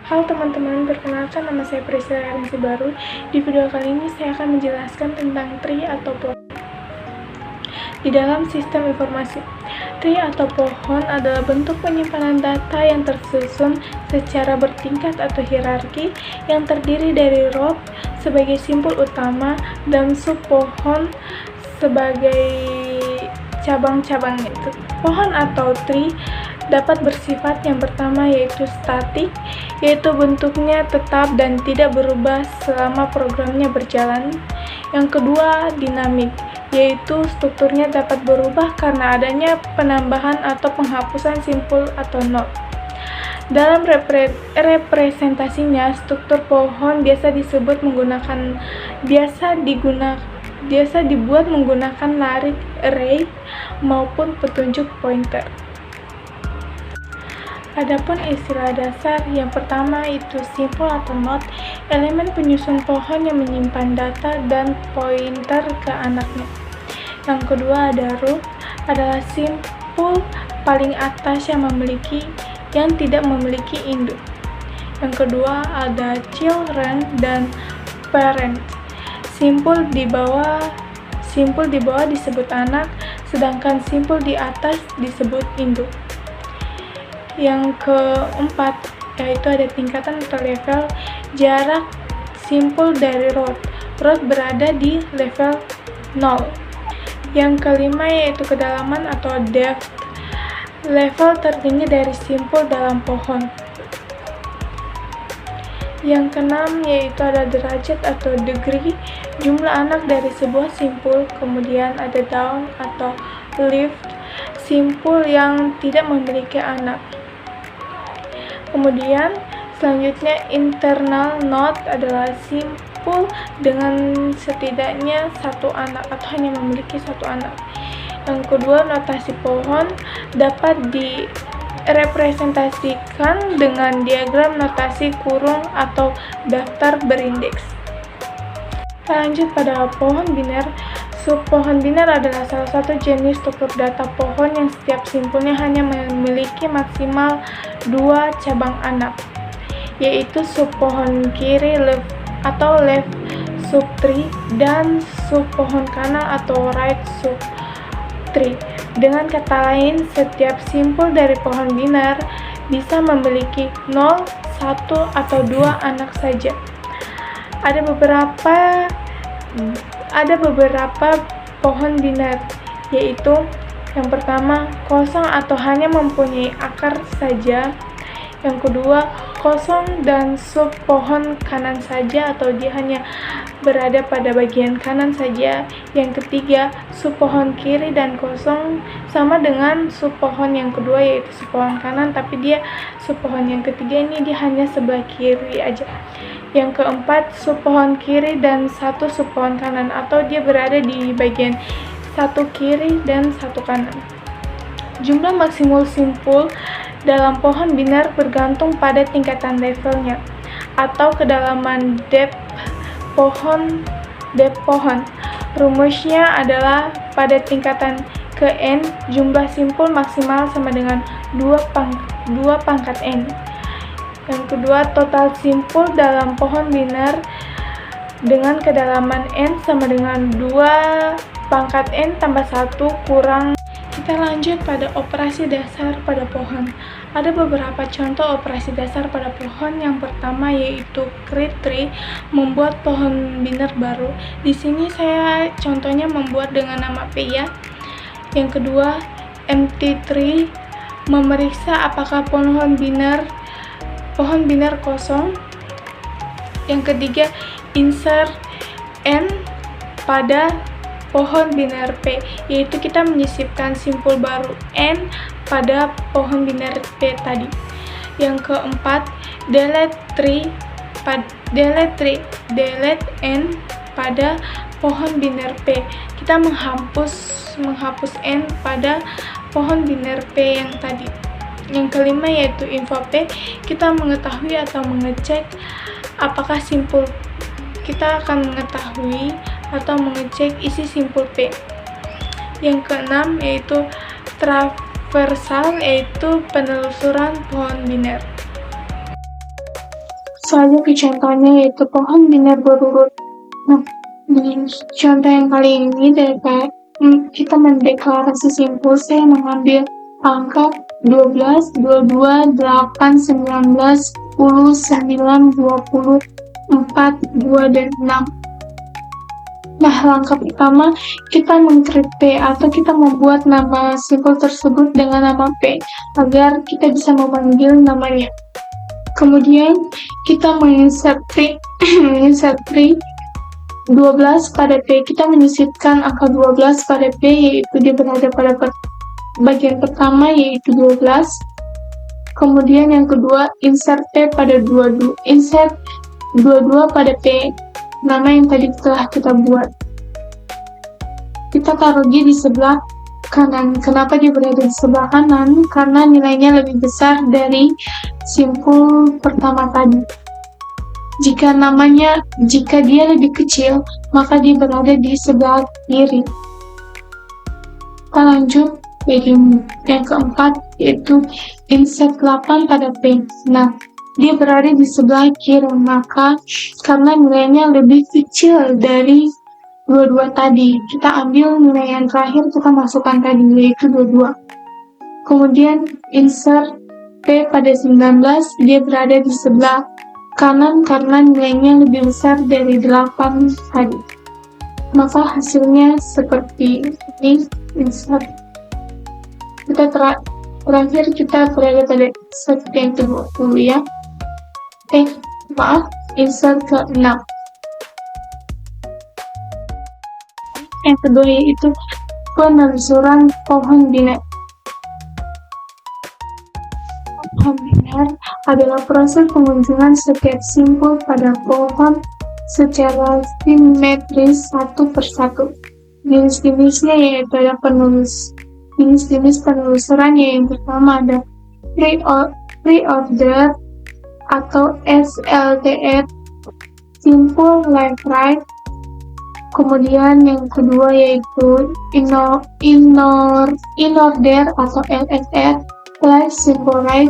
Halo teman-teman, perkenalkan nama saya Priscilla Arinsi Baru. Di video kali ini saya akan menjelaskan tentang tree atau pohon. Di dalam sistem informasi, tree atau pohon adalah bentuk penyimpanan data yang tersusun secara bertingkat atau hierarki yang terdiri dari root sebagai simpul utama dan sub pohon sebagai cabang-cabangnya. Pohon atau tree dapat bersifat yang pertama yaitu statik, yaitu bentuknya tetap dan tidak berubah selama programnya berjalan. Yang kedua, dinamik, yaitu strukturnya dapat berubah karena adanya penambahan atau penghapusan simpul atau node. Dalam representasinya, struktur pohon biasa dibuat menggunakan larik array maupun petunjuk pointer. Adapun istilah dasar, yang pertama itu simpul atau node, elemen penyusun pohon yang menyimpan data dan pointer ke anaknya. Yang kedua ada root, adalah simpul paling atas yang tidak memiliki induk. Yang kedua ada children dan parent. Simpul di bawah disebut anak, sedangkan simpul di atas disebut induk. Yang keempat, yaitu ada tingkatan atau level, jarak simpul dari root. Root berada di level 0. Yang kelima yaitu kedalaman atau depth, level tertinggi dari simpul dalam pohon. Yang keenam yaitu ada derajat atau degree, jumlah anak dari sebuah simpul. Kemudian ada down atau leaf, simpul yang tidak memiliki anak. Kemudian selanjutnya internal node adalah simpul dengan setidaknya satu anak atau hanya memiliki satu anak. Yang kedua, notasi pohon dapat direpresentasikan dengan diagram notasi kurung atau daftar berindeks. Lanjut pada pohon biner. Subpohon biner adalah salah satu jenis struktur data pohon yang setiap simpulnya hanya memiliki maksimal 2 cabang anak, yaitu subpohon kiri left subtree dan subpohon kanan atau right subtree. Dengan kata lain, setiap simpul dari pohon biner bisa memiliki 0, 1, atau 2 anak saja. Ada beberapa pohon biner, yaitu yang pertama, kosong atau hanya mempunyai akar saja. Yang kedua, kosong dan sub pohon kanan saja atau dia hanya berada pada bagian kanan saja. Yang ketiga, sub pohon kiri dan kosong sama dengan sub pohon yang kedua yaitu sub pohon kanan, tapi dia sub pohon yang ketiga ini dia hanya sebelah kiri aja. Yang keempat, sub pohon kiri dan satu sub pohon kanan atau dia berada di bagian satu kiri dan satu kanan. Jumlah maksimum simpul dalam pohon biner bergantung pada tingkatan levelnya atau kedalaman depth pohon. Rumusnya adalah pada tingkatan ke n, jumlah simpul maksimal sama dengan 2 pangkat n. Yang kedua, total simpul dalam pohon biner dengan kedalaman n sama dengan 2 pangkat n tambah 1 kurang. Kita lanjut pada operasi dasar pada pohon. Ada beberapa contoh operasi dasar pada pohon. Yang pertama yaitu create tree, membuat pohon biner baru. Di sini saya contohnya membuat dengan nama P ya. Yang kedua, empty tree, memeriksa apakah pohon biner kosong. Yang ketiga, insert n pada pohon biner P, yaitu kita menyisipkan simpul baru n pada pohon biner P tadi. Yang keempat, delete n pada pohon biner P. Kita menghapus n pada pohon biner P yang tadi. Yang kelima yaitu info P, kita mengetahui atau mengecek apakah simpul. Kita akan mengetahui atau mengecek isi simpul P. Yang keenam yaitu traversal, yaitu penelusuran pohon biner. Selanjutnya ke contohnya yaitu pohon biner berurut. Nah, di contoh yang kali ini kita mendeklarasi simpul, saya mengambil angka 12, 22, 8, 19, 10, 9, 20, 4, 2, dan 6. Nah, langkah pertama, kita meng-create P atau kita membuat nama simpul tersebut dengan nama P agar kita bisa memanggil namanya. Kemudian kita menginsert tree 12 pada P. Kita menyisipkan angka 12 pada P, yaitu dia berada pada bagian pertama yaitu 12. Kemudian yang kedua, insert P pada 22. Insert 22 pada P, nama yang tadi telah kita buat. Kita taruh dia di sebelah kanan. Kenapa dia berada di sebelah kanan? Karena nilainya lebih besar dari simpul pertama tadi. Jika dia lebih kecil, maka dia berada di sebelah kiri. Kita lanjut yang keempat, yaitu insert 8 pada P. Nah, dia berada di sebelah kiri, maka karena nilainya lebih kecil dari 22 tadi, kita ambil nilai yang terakhir, kita masukkan tadi, yaitu 22. Kemudian insert P pada 19, dia berada di sebelah kanan karena nilainya lebih besar dari 8 tadi. Maka hasilnya seperti ini. Insert. Terakhir kita berada pada seperti yang ke-20 ya. Insert ke-6. Yang kedua yaitu penelusuran pohon biner. Pohon biner adalah proses pengunjungan setiap simpul pada pohon secara simetris satu persatu. Jenis-jenisnya yaitu ada jenis-jenis penelusuran yang pertama ada pre-order atau SLTR, simpul left right. Kemudian yang kedua yaitu in order atau LSR, left simple right.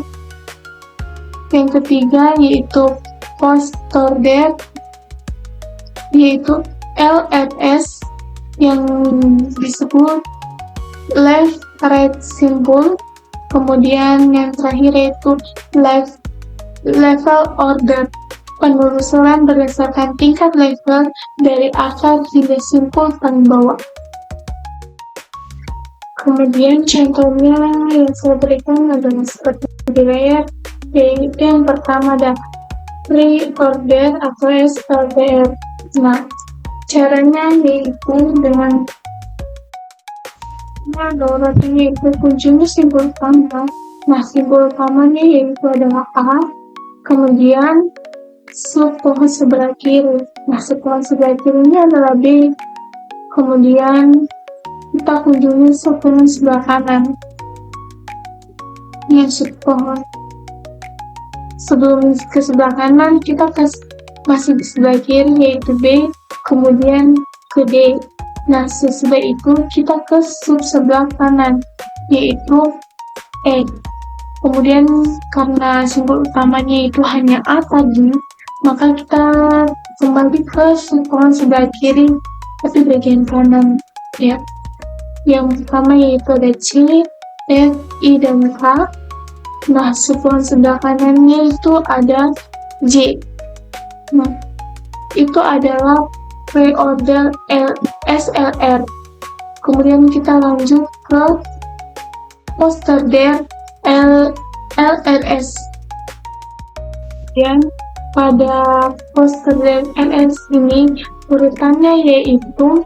Yang ketiga yaitu post order, yaitu LFS, yang disebut left right simple. Kemudian yang terakhir yaitu level order, penelusuran berdasarkan tingkat level dari akar hingga simpul paling bawah. Kemudian contohnya yang saya berikan adalah seperti di layar, yaitu yang pertama ada pre-order atau SLTR. Nah, caranya yaitu dengan downloadnya yaitu kunjungi simpul utama. Nah, simpul utamanya yaitu adalah A, kemudian sub pohon sebelah kiri. Nah, sub pohon sebelah kirinya adalah B, kemudian kita kunjungi sub pohon sebelah kanan. Ini sub pohon. Sebelum ke sebelah kanan, kita masih di sebelah kiri yaitu B, kemudian ke D. Nah, sesudah itu kita ke sub sebelah kanan yaitu E. Kemudian karena simbol utamanya itu hanya A tadi, maka kita kembali ke sub pohon sebelah kiri tapi bagian kanan ya. Yang pertama yaitu ada C, F, I, dan K. Nah, sub pohon sebelah kanannya itu ada J. Nah, itu adalah pre-order SLR. Kemudian kita lanjut ke post-order LRS. Dan pada post-order LRS ini urutannya yaitu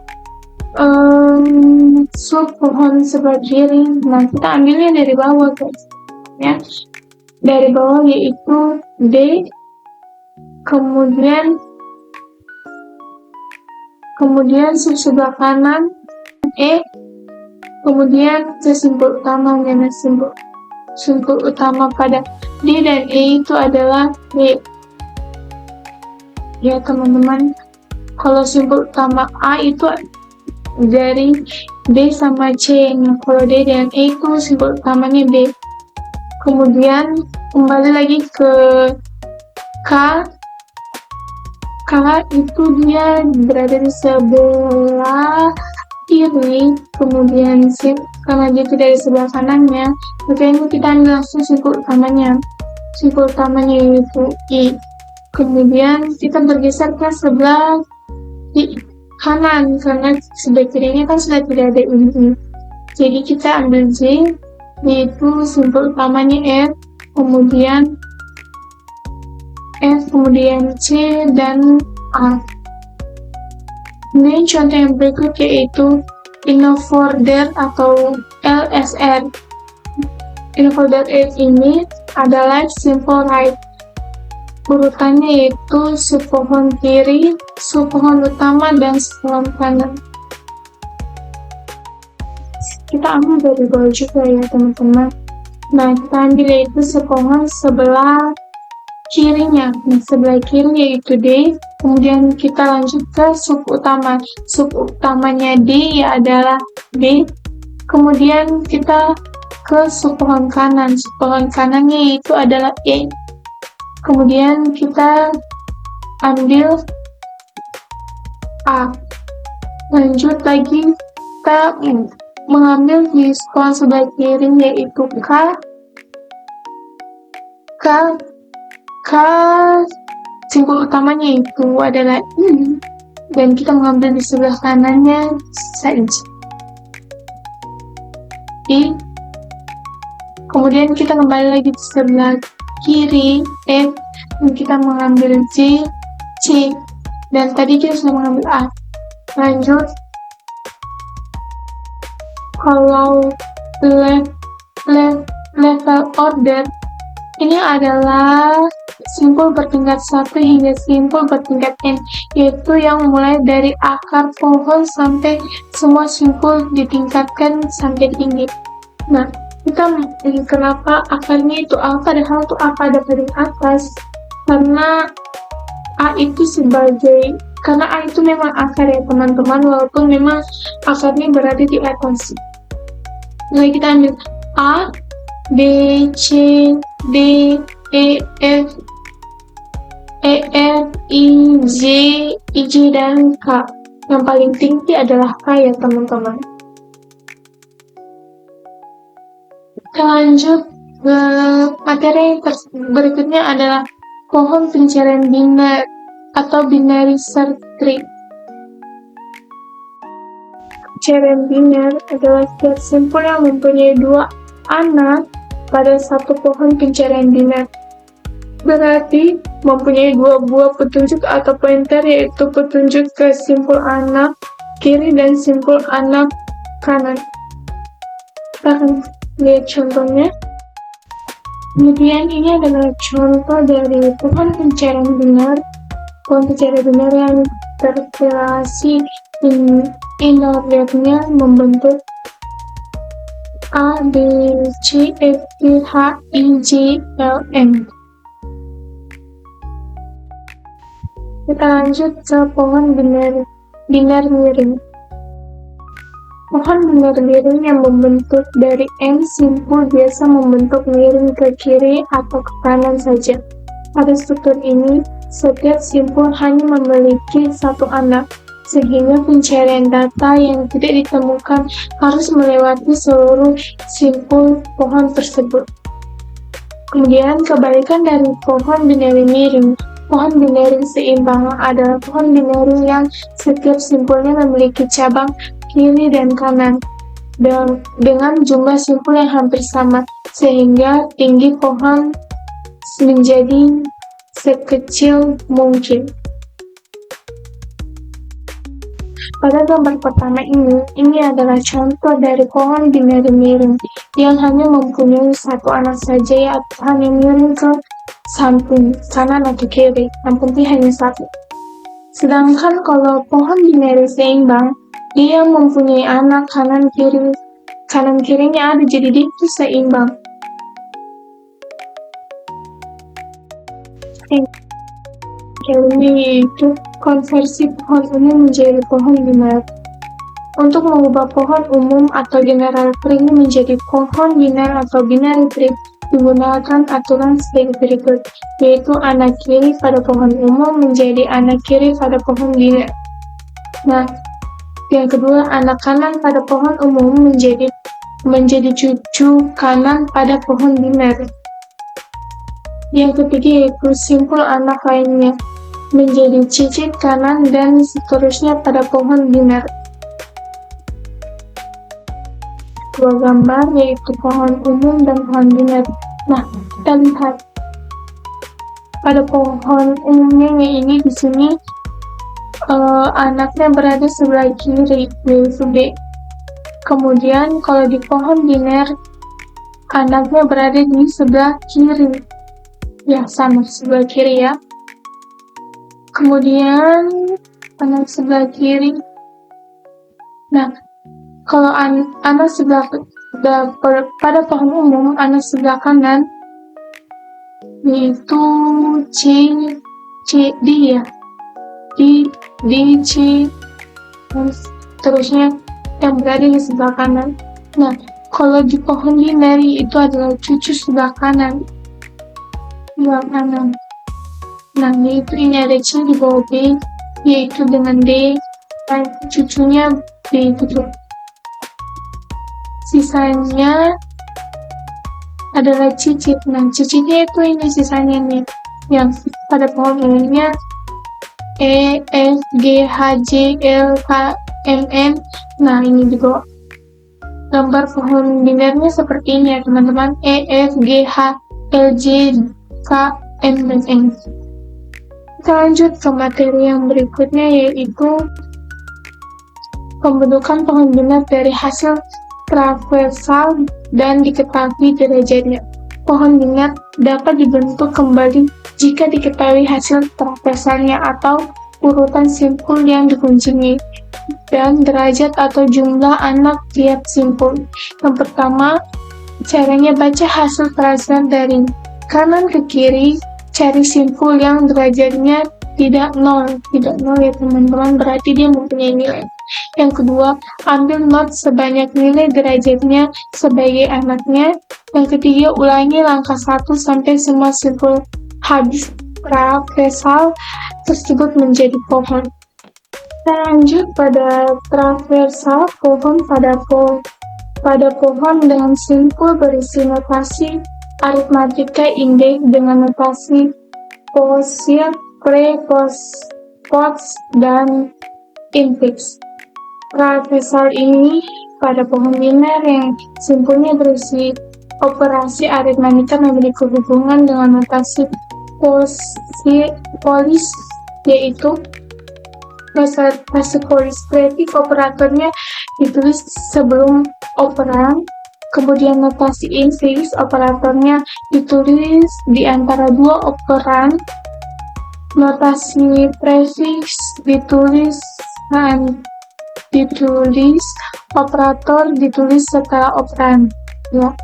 sub pohon sebelah kiri. Nah, kita ambilnya dari bawah guys ya. Dari bawah yaitu D, kemudian sub sebelah kanan E, kemudian ke simpul utama. Dan simpul utama pada D dan E itu adalah B ya teman-teman. Kalau simpul utama A itu dari B sama C, kalau D dan E itu simpul utamanya B. Kemudian kembali lagi ke K, itu dia berada di sebelah kiri, kemudian sip karena dia tidak di sebelah kanannya, maka ini kita ambil langsung simpul utamanya. Simpul utamanya yaitu I. Kemudian kita bergeser ke sebelah kanan karena sebelah kirinya kan sudah tidak ada ini. Jadi kita ambil J, yaitu simpul utamanya kemudian F, kemudian C, dan A. Kemudian contoh yang berikut yaitu Innofolder atau LSR. Innofolder ini adalah simple right. Urutannya yaitu subpohon kiri, subpohon utama, dan subpohon kanan. Kita ambil dari bawah juga ya teman-teman. Nah, kita ambil yaitu subpohon sebelah kirinya. Nah, sebelah kiri yaitu D, kemudian kita lanjut ke sub utama. Sub utamanya D ya adalah B, kemudian kita ke subpohon kanan. Subpohon kanannya yaitu adalah E. Kemudian kita ambil A. Lanjut lagi kita mengambil di subpohon sebelah kiri yaitu K, simpul utamanya itu adalah I, dan kita mengambil di sebelah kanannya saja I. Kemudian kita kembali lagi di sebelah kiri F, dan kita mengambil J, C, dan tadi kita sudah mengambil A. Lanjut, kalau level order ini adalah simpul bertingkat 1 hingga simpul bertingkat n, yaitu yang mulai dari akar pohon sampai semua simpul ditingkatkan sampai tinggi. Nah, kita kenapa akarnya itu A, padahal itu A pada paling atas? Karena A itu karena A itu memang akar ya teman-teman, walaupun memang akarnya berada di atas. Nah, kita ambil A, B, C, D, E, F, I, J, dan K. Yang paling tinggi adalah K ya teman-teman. Kita lanjut ke materi berikutnya adalah pohon pencarian biner atau binary search tree. Pencarian biner adalah setiap simpul yang mempunyai 2 anak pada satu pohon pencarian biner. Berarti mempunyai 2 buah petunjuk atau pointer, yaitu petunjuk ke simpul anak kiri dan simpul anak kanan. Kita akan lihat contohnya. Kemudian ini adalah contoh dari pohon pencarian biner. Pohon pencarian biner yang terrelasi in ordernya membentuk A, B, C, F, G, H, I, J, L, M. Kita lanjut ke pohon biner miring. Pohon biner miring yang membentuk dari N simpul biasa membentuk miring ke kiri atau ke kanan saja. Pada struktur ini, setiap simpul hanya memiliki 1 anak, sehingga pencarian data yang tidak ditemukan harus melewati seluruh simpul pohon tersebut. Kemudian kebalikan dari pohon binary miring. Pohon binary seimbang adalah pohon binary yang setiap simpulnya memiliki cabang kiri dan kanan dengan jumlah simpul yang hampir sama, sehingga tinggi pohon menjadi sekecil mungkin. Pada gambar pertama ini adalah contoh dari pohon binary miring yang hanya mempunyai 1 anak saja, yaitu hanya miring ke samping kanan atau kiri, yang penting hanya 1. Sedangkan kalau pohon binary seimbang, dia mempunyai anak kanan kirinya ada, jadi dia itu seimbang. Ini yaitu konversi pohon umum menjadi pohon biner. Untuk mengubah pohon umum atau general tree menjadi pohon biner atau binary tree, digunakan aturan sebagai berikut, yaitu anak kiri pada pohon umum menjadi anak kiri pada pohon biner. Nah, yang kedua, anak kanan pada pohon umum menjadi cucu kanan pada pohon biner. Yang ketiga yaitu simpul anak lainnya menjadi cicit kanan dan seterusnya pada pohon biner. Dua gambar yaitu pohon umum dan pohon biner. Nah, kita lihat pada pohon umumnya ini di sini anaknya berada sebelah kiri yaitu D. Kemudian kalau di pohon biner anaknya berada di sebelah kiri. Ya, sama sebelah kiri ya. Kemudian anak sebelah kiri. Nah, kalau anak sebelah pada pohon umum anak sebelah kanan yaitu D ya. D, C, terusnya yang berada di sebelah kanan. Nah, kalau di pohon biner itu adalah cucu sebelah kanan. Nah, yaitu ini ada C di bawah B, yaitu dengan D, dan cucunya B itu. Sisanya adalah cicit. Nah, cicitnya itu ini sisanya nih, yang pada pohon umumnya E, F, G, H, J, L, K, M, N. Nah, ini di bawah. Gambar pohon binernya seperti ini ya teman-teman, E, F, G, H, L, J, K, M, dan N. Kita lanjut ke materi yang berikutnya yaitu pembentukan pohon biner dari hasil transversal dan diketahui derajatnya. Pohon biner dapat dibentuk kembali jika diketahui hasil transversalnya atau urutan simpul yang dikunjungi dan derajat atau jumlah anak tiap simpul. Yang pertama, caranya baca hasil transversal dari kanan ke kiri, cari simpul yang derajatnya tidak nol ya teman-teman, berarti dia mempunyai nilai. Yang kedua, ambil not sebanyak nilai derajatnya sebagai anaknya. Yang ketiga, ulangi langkah 1 sampai semua simpul habis transversal tersebut menjadi pohon. Kita lanjut pada transversal pohon pada pohon dengan simpul berisi notasi aritmatika indeks dengan notasi quotient, pre, post, dan infix. Transversal ini pada pohon biner yang simpulnya berisi operasi aritmatika memiliki hubungan dengan notasi polis, yaitu notasi polis kreatif operatornya ditulis sebelum operan, kemudian notasi infix operatornya ditulis di antara dua operan, notasi prefix operator ditulis setelah operan ya.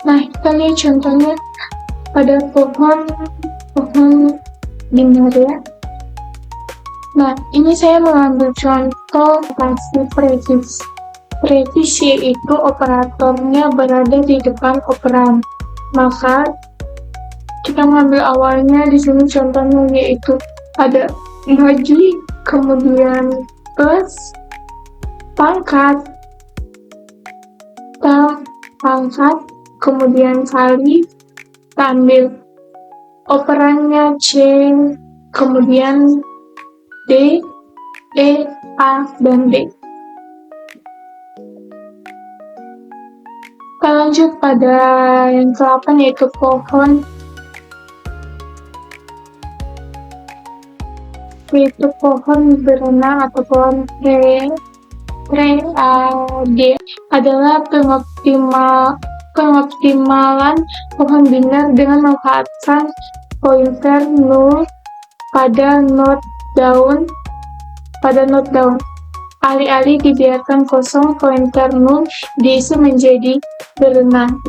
Nah, kita lihat contohnya pada pohon biner ya. Nah, ini saya mengambil contoh notasi prefix. Prefix yaitu operatornya berada di depan operan. Maka kita mengambil awalnya di sini contohnya yaitu ada ngaji, kemudian plus, pangkat, kemudian kali, kita ambil operannya C, kemudian D, E, A, dan D. Kita lanjut pada yang ke-8 yaitu pohon berenang atau pohon D adalah pengoptimalan pohon biner dengan memanfaatkan pointer null pada node daun. Alih-alih dibiarkan kosong, pointer null diisi menjadi berenang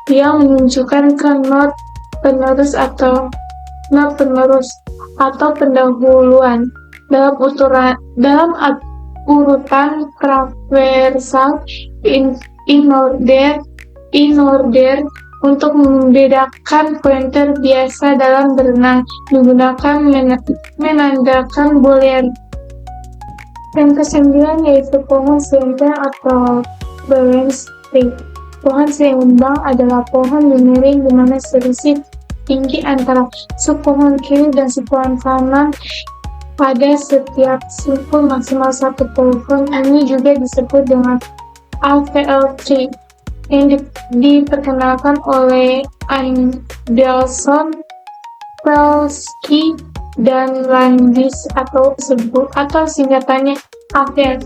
yang menunjukkan ke node penerus atau pendahuluan dalam urutan transversal in order in order untuk membedakan pointer biasa dalam berenang digunakan menandakan boler. Yang kesembilan yaitu pohon seimbang atau balance tree. Pohon seimbang adalah pohon miring di mana selisih tinggi antara sepohon kiri dan sepohon kanan pada setiap simpul maksimal satu pohon. Ini juga disebut dengan AVL tree yang diperkenalkan oleh Anderson, Pelski, dan Landis atau singkatannya AVL.